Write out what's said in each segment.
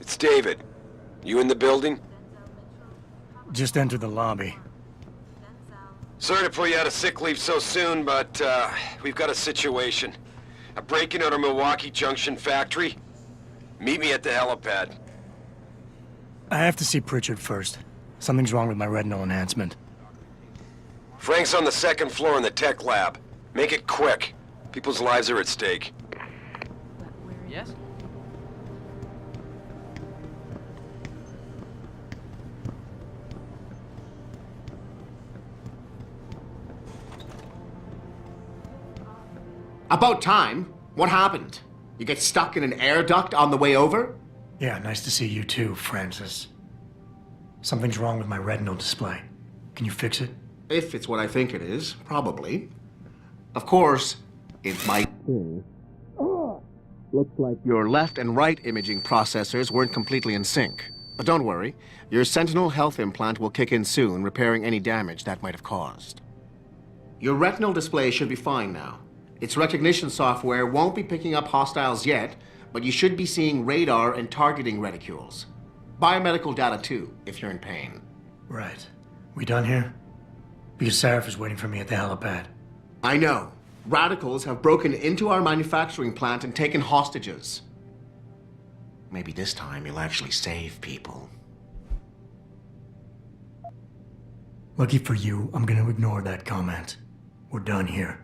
It's David. You in the building? Just entered the lobby. Sorry to pull you out of sick leave so soon, but we've got a situation. A break-in at our Milwaukee Junction factory. Meet me at the helipad. I have to see Pritchard first. Something's wrong with my retinal enhancement. Frank's on the second floor in the tech lab. Make it quick. People's lives are at stake. Yes? About time. What happened? You get stuck in an air duct on the way over? Yeah, nice to see you too, Francis. Something's wrong with my retinal display. Can you fix it? If it's what I think it is, probably. Of course, it might be. Looks like your left and right imaging processors weren't completely in sync. But don't worry, your Sentinel health implant will kick in soon, repairing any damage that might have caused. Your retinal display should be fine now. Its recognition software won't be picking up hostiles yet, but you should be seeing radar and targeting reticules. Biomedical data too, if you're in pain. Right. We done here? Because Sarif is waiting for me at the helipad. I know. Radicals have broken into our manufacturing plant and taken hostages. Maybe this time you'll actually save people. Lucky for you, I'm gonna ignore that comment. We're done here.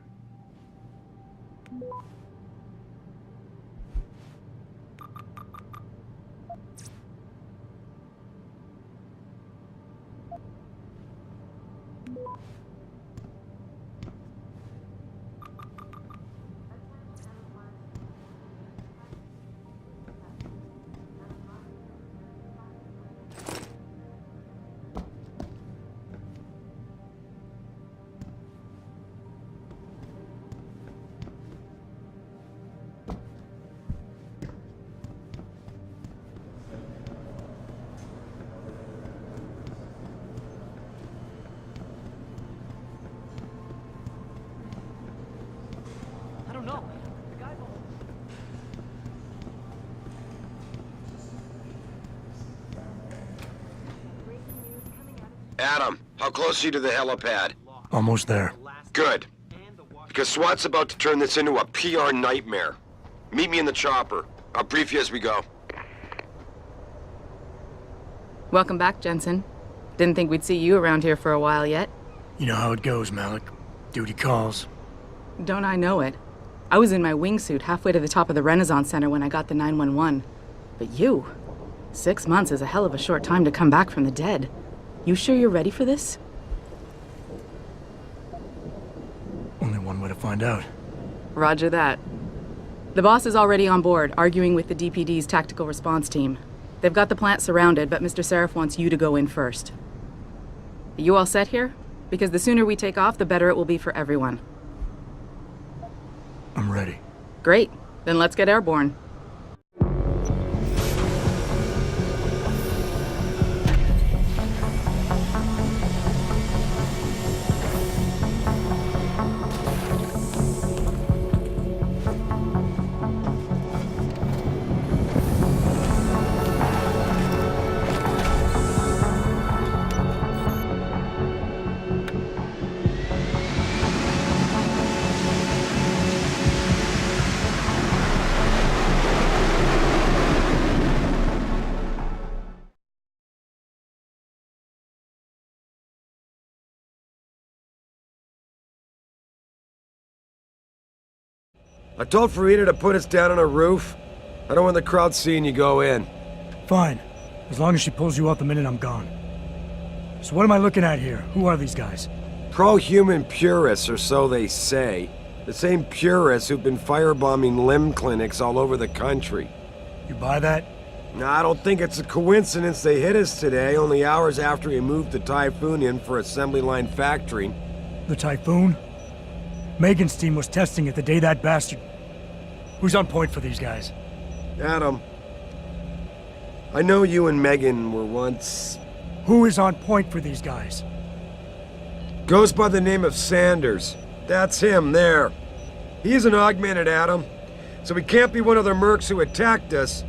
Adam, how close are you to the helipad? Almost there. Good. Because SWAT's about to turn this into a PR nightmare. Meet me in the chopper. I'll brief you as we go. Welcome back, Jensen. Didn't think we'd see you around here for a while yet. You know how it goes, Malik. Duty calls. Don't I know it? I was in my wingsuit halfway to the top of the Renaissance Center when I got the 911. But you? 6 months is a hell of a short time to come back from the dead. You sure you're ready for this? Only one way to find out. Roger that. The boss is already on board, arguing with the DPD's tactical response team. They've got the plant surrounded, but Mr. Sarif wants you to go in first. Are you all set here? Because the sooner we take off, the better it will be for everyone. I'm ready. Great. Then let's get airborne. I told Farida to put us down on a roof. I don't want the crowd seeing you go in. Fine. As long as she pulls you out the minute I'm gone. So what am I looking at here? Who are these guys? Pro-human purists, or so they say. The same purists who've been firebombing limb clinics all over the country. You buy that? No, I don't think it's a coincidence they hit us today, only hours after we moved the Typhoon in for assembly line factory. The Typhoon? Megan's team was testing it the day that bastard... Who's on point for these guys? Adam, I know you and Megan were once... Who is on point for these guys? Goes by the name of Sanders. That's him, there. He is an augmented Adam, so he can't be one of the mercs who attacked us.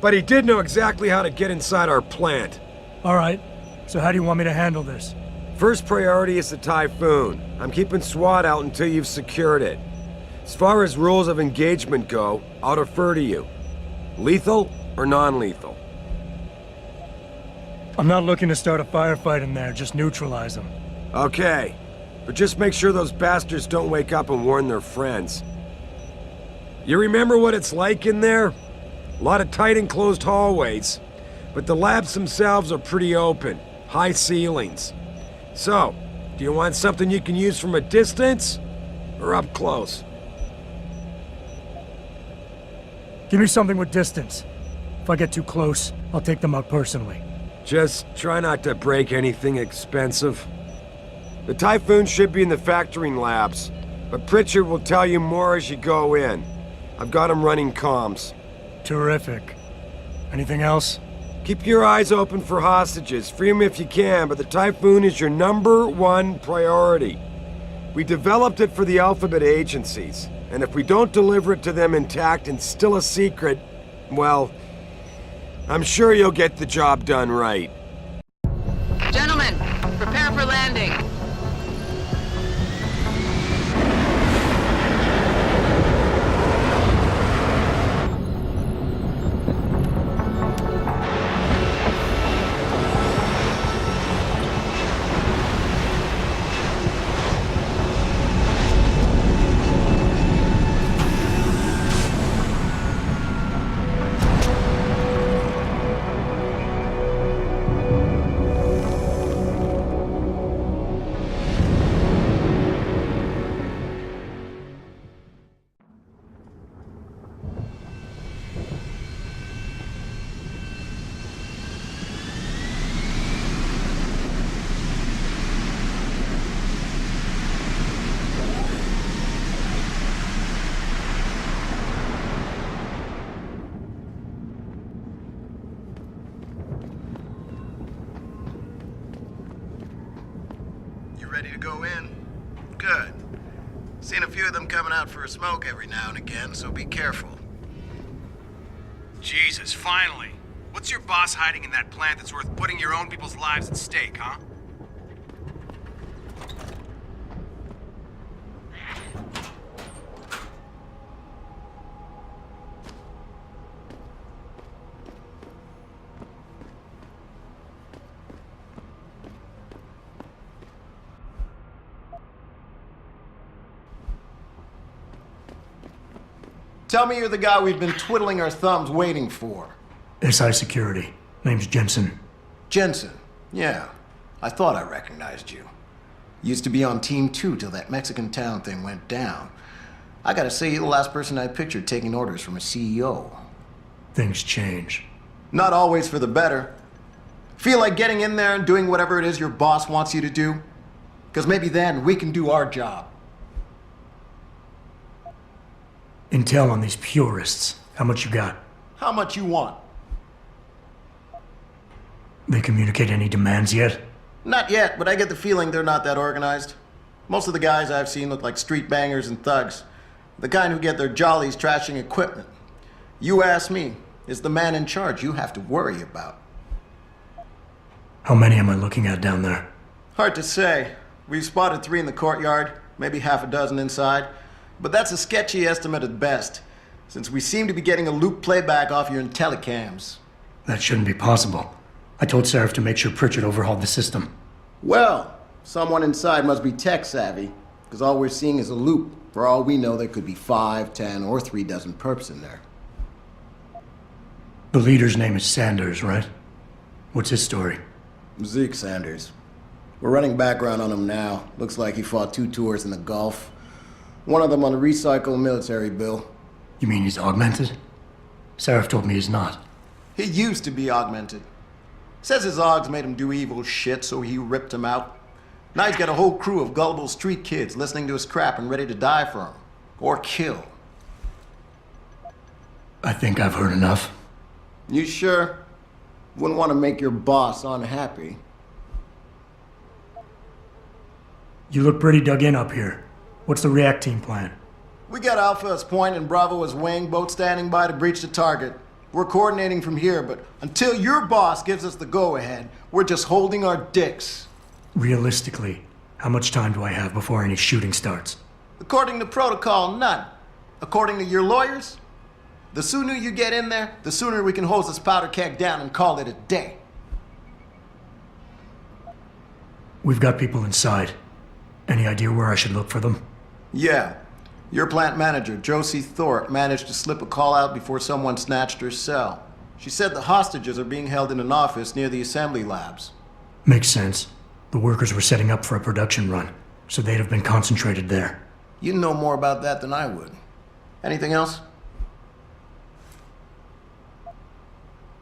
but he did know exactly how to get inside our plant. All right. So how do you want me to handle this? First priority is the Typhoon. I'm keeping SWAT out until you've secured it. As far as rules of engagement go, I'll defer to you. Lethal or non-lethal? I'm not looking to start a firefight in there, just neutralize them. Okay, but just make sure those bastards don't wake up and warn their friends. You remember what it's like in there? A lot of tight enclosed hallways, but the labs themselves are pretty open, high ceilings. So, do you want something you can use from a distance, or up close? Give me something with distance. If I get too close, I'll take them out personally. Just try not to break anything expensive. The Typhoon should be in the factoring labs, but Pritchard will tell you more as you go in. I've got him running comms. Terrific. Anything else? Keep your eyes open for hostages. Free them if you can, but the Typhoon is your #1 priority. We developed it for the Alphabet agencies, and if we don't deliver it to them intact and still a secret, well, I'm sure you'll get the job done right. Gentlemen, prepare for landing. Ready to go in? Good. Seen a few of them coming out for a smoke every now and again, so be careful. Jesus, finally. What's your boss hiding in that plant that's worth putting your own people's lives at stake, huh? Tell me you're the guy we've been twiddling our thumbs waiting for. SI Security. Name's Jensen. Jensen. Yeah. I thought I recognized you. Used to be on Team 2 till that Mexican town thing went down. I gotta say, you're the last person I pictured taking orders from a CEO. Things change. Not always for the better. Feel like getting in there and doing whatever it is your boss wants you to do? Because maybe then we can do our job. Intel on these purists. How much you got? How much you want? They communicate any demands yet? Not yet, but I get the feeling they're not that organized. Most of the guys I've seen look like street bangers and thugs. The kind who get their jollies trashing equipment. You ask me, it's the man in charge you have to worry about. How many am I looking at down there? Hard to say. We've spotted 3 in the courtyard, maybe half a dozen inside. But that's a sketchy estimate at best, since we seem to be getting a loop playback off your telecams. That shouldn't be possible. I told Seraph to make sure Pritchard overhauled the system. Well, someone inside must be tech savvy, because all we're seeing is a loop. For all we know, there could be 5, 10, or 3 dozen perps in there. The leader's name is Sanders, right? What's his story? Zeke Sanders. We're running background on him now. Looks like he fought 2 tours in the Gulf. One of them on a recycled military bill. You mean he's augmented? Seraph told me he's not. He used to be augmented. Says his augs made him do evil shit, so he ripped him out. Now he's got a whole crew of gullible street kids listening to his crap and ready to die for him. Or kill. I think I've heard enough. You sure? Wouldn't want to make your boss unhappy. You look pretty dug in up here. What's the react team plan? We got Alpha as point and Bravo as wing, both standing by to breach the target. We're coordinating from here, but until your boss gives us the go-ahead, we're just holding our dicks. Realistically, how much time do I have before any shooting starts? According to protocol, none. According to your lawyers, the sooner you get in there, the sooner we can hose this powder keg down and call it a day. We've got people inside. Any idea where I should look for them? Yeah. Your plant manager, Josie Thorpe, managed to slip a call out before someone snatched her cell. She said the hostages are being held in an office near the assembly labs. Makes sense. The workers were setting up for a production run, so they'd have been concentrated there. You know more about that than I would. Anything else?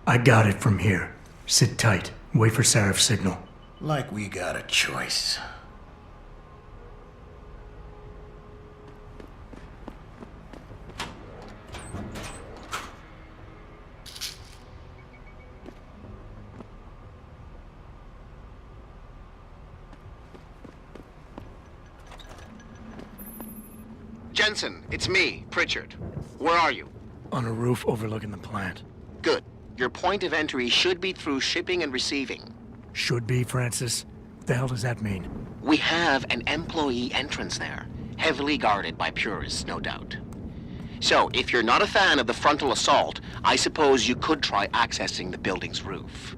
I got it from here. Sit tight. Wait for Sarif's signal. Like we got a choice. Jensen, it's me, Pritchard. Where are you? On a roof overlooking the plant. Good. Your point of entry should be through shipping and receiving. Should be, Francis. What the hell does that mean? We have an employee entrance there, heavily guarded by purists, no doubt. So, if you're not a fan of the frontal assault, I suppose you could try accessing the building's roof.